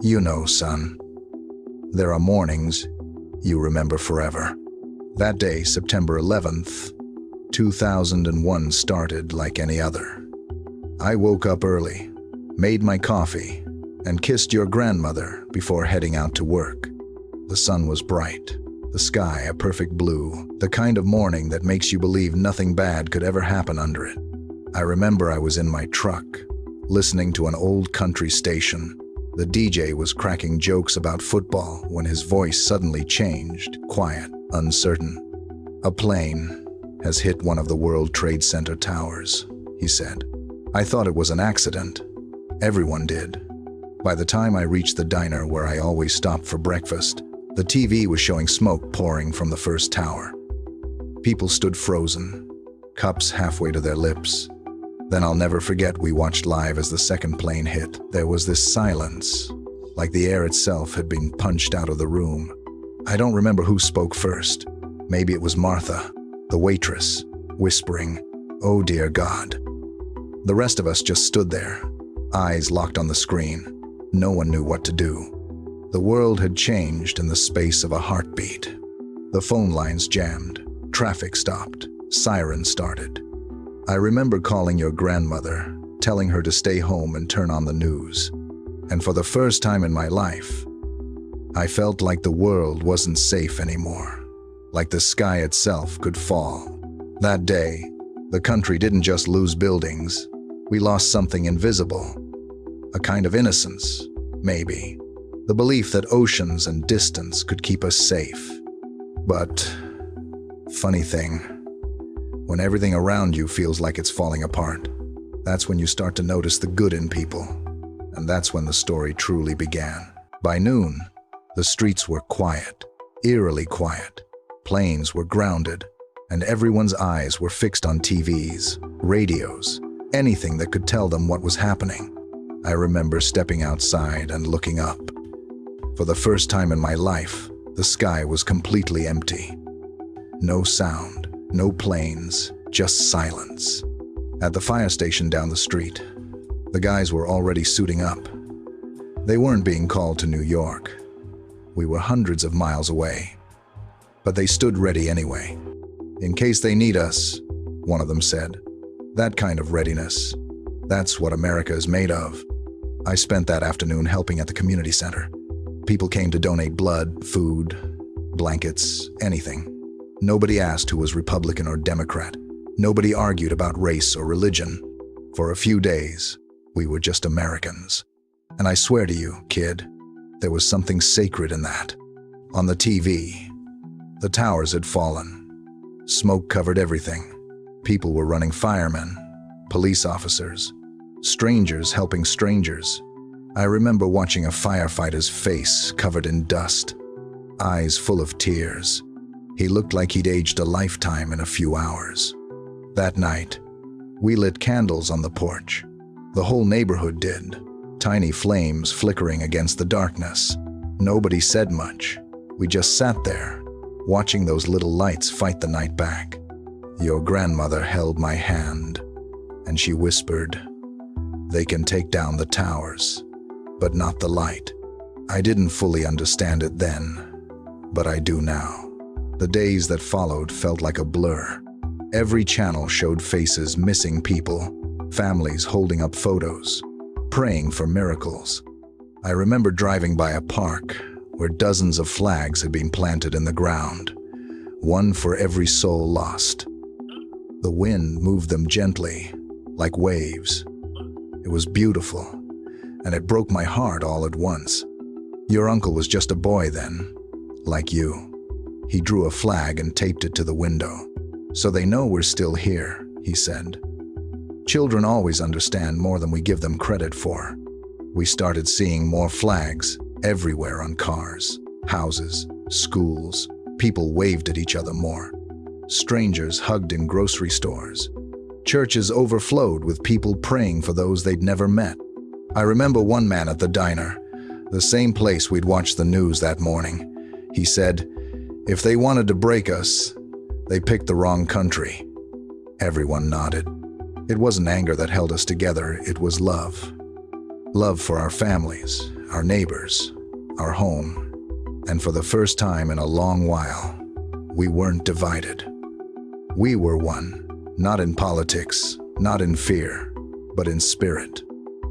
You know, son, there are mornings you remember forever. That day, September 11th, 2001 started like any other. I woke up early, made my coffee, and kissed your grandmother before heading out to work. The sun was bright, the sky a perfect blue, the kind of morning that makes you believe nothing bad could ever happen under it. I remember I was in my truck, listening to an old country station. The DJ was cracking jokes about football when his voice suddenly changed, quiet, uncertain. "A plane has hit one of the World Trade Center towers," he said. I thought it was an accident. Everyone did. By the time I reached the diner where I always stopped for breakfast, the TV was showing smoke pouring from the first tower. People stood frozen, cups halfway to their lips. Then I'll never forget we watched live as the second plane hit. There was this silence, like the air itself had been punched out of the room. I don't remember who spoke first. Maybe it was Martha, the waitress, whispering, "Oh dear God." The rest of us just stood there, eyes locked on the screen. No one knew what to do. The world had changed in the space of a heartbeat. The phone lines jammed, traffic stopped, sirens started. I remember calling your grandmother, telling her to stay home and turn on the news. And for the first time in my life, I felt like the world wasn't safe anymore, like the sky itself could fall. That day, the country didn't just lose buildings, we lost something invisible. A kind of innocence, maybe. The belief that oceans and distance could keep us safe. But, funny thing, when everything around you feels like it's falling apart, that's when you start to notice the good in people. And that's when the story truly began. By noon, the streets were quiet, eerily quiet. Planes were grounded, and everyone's eyes were fixed on TVs, radios, anything that could tell them what was happening. I remember stepping outside and looking up. For the first time in my life, the sky was completely empty. No sound, no planes, just silence. At the fire station down the street, the guys were already suiting up. They weren't being called to New York. We were hundreds of miles away. But they stood ready anyway. "In case they need us," one of them said. That kind of readiness, that's what America is made of. I spent that afternoon helping at the community center. People came to donate blood, food, blankets, anything. Nobody asked who was Republican or Democrat. Nobody argued about race or religion. For a few days, we were just Americans. And I swear to you, kid, there was something sacred in that. On the TV, the towers had fallen. Smoke covered everything. People were running firemen, police officers, strangers helping strangers. I remember watching a firefighter's face covered in dust, eyes full of tears. He looked like he'd aged a lifetime in a few hours. That night, we lit candles on the porch. The whole neighborhood did, tiny flames flickering against the darkness. Nobody said much. We just sat there, watching those little lights fight the night back. Your grandmother held my hand, and she whispered, "They can take down the towers, but not the light." I didn't fully understand it then, but I do now. The days that followed felt like a blur. Every channel showed faces missing people, families holding up photos, praying for miracles. I remember driving by a park where dozens of flags had been planted in the ground, one for every soul lost. The wind moved them gently, like waves. It was beautiful, and it broke my heart all at once. Your uncle was just a boy then, like you. He drew a flag and taped it to the window. "So they know we're still here," he said. Children always understand more than we give them credit for. We started seeing more flags everywhere on cars, houses, schools. People waved at each other more. Strangers hugged in grocery stores. Churches overflowed with people praying for those they'd never met. I remember one man at the diner, the same place we'd watched the news that morning. He said, "If they wanted to break us, they picked the wrong country." Everyone nodded. It wasn't anger that held us together, it was love. Love for our families, our neighbors, our home, and for the first time in a long while, we weren't divided. We were one, not in politics, not in fear, but in spirit.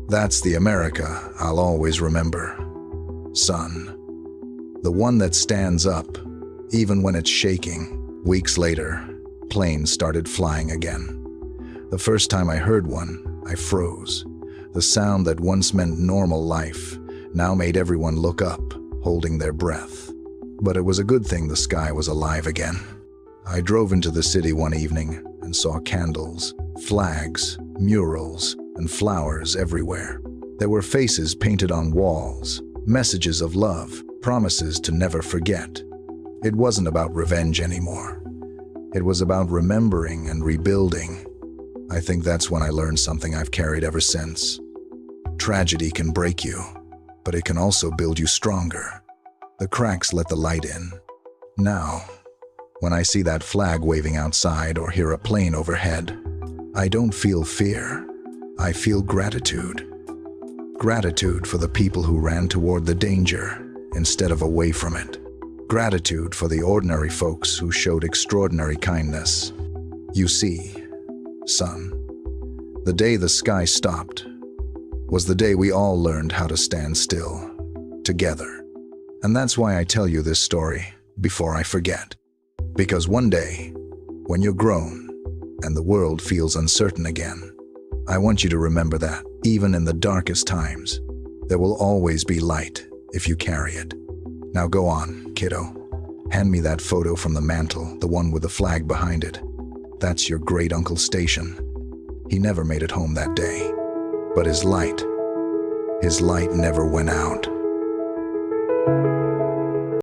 That's the America I'll always remember. Son. The one that stands up, even when it's shaking. Weeks later, planes started flying again. The first time I heard one, I froze. The sound that once meant normal life now made everyone look up, holding their breath. But it was a good thing the sky was alive again. I drove into the city one evening and saw candles, flags, murals, and flowers everywhere. There were faces painted on walls, messages of love, promises to never forget. It wasn't about revenge anymore. It was about remembering and rebuilding. I think that's when I learned something I've carried ever since. Tragedy can break you, but it can also build you stronger. The cracks let the light in. Now, when I see that flag waving outside or hear a plane overhead, I don't feel fear. I feel gratitude. Gratitude for the people who ran toward the danger instead of away from it. Gratitude for the ordinary folks who showed extraordinary kindness. You see, son, the day the sky stopped was the day we all learned how to stand still, together. And that's why I tell you this story before I forget. Because one day, when you're grown and the world feels uncertain again, I want you to remember that, even in the darkest times, there will always be light if you carry it. Now go on, kiddo. Hand me that photo from the mantle, the one with the flag behind it. That's your great uncle Station. He never made it home that day, but his light never went out.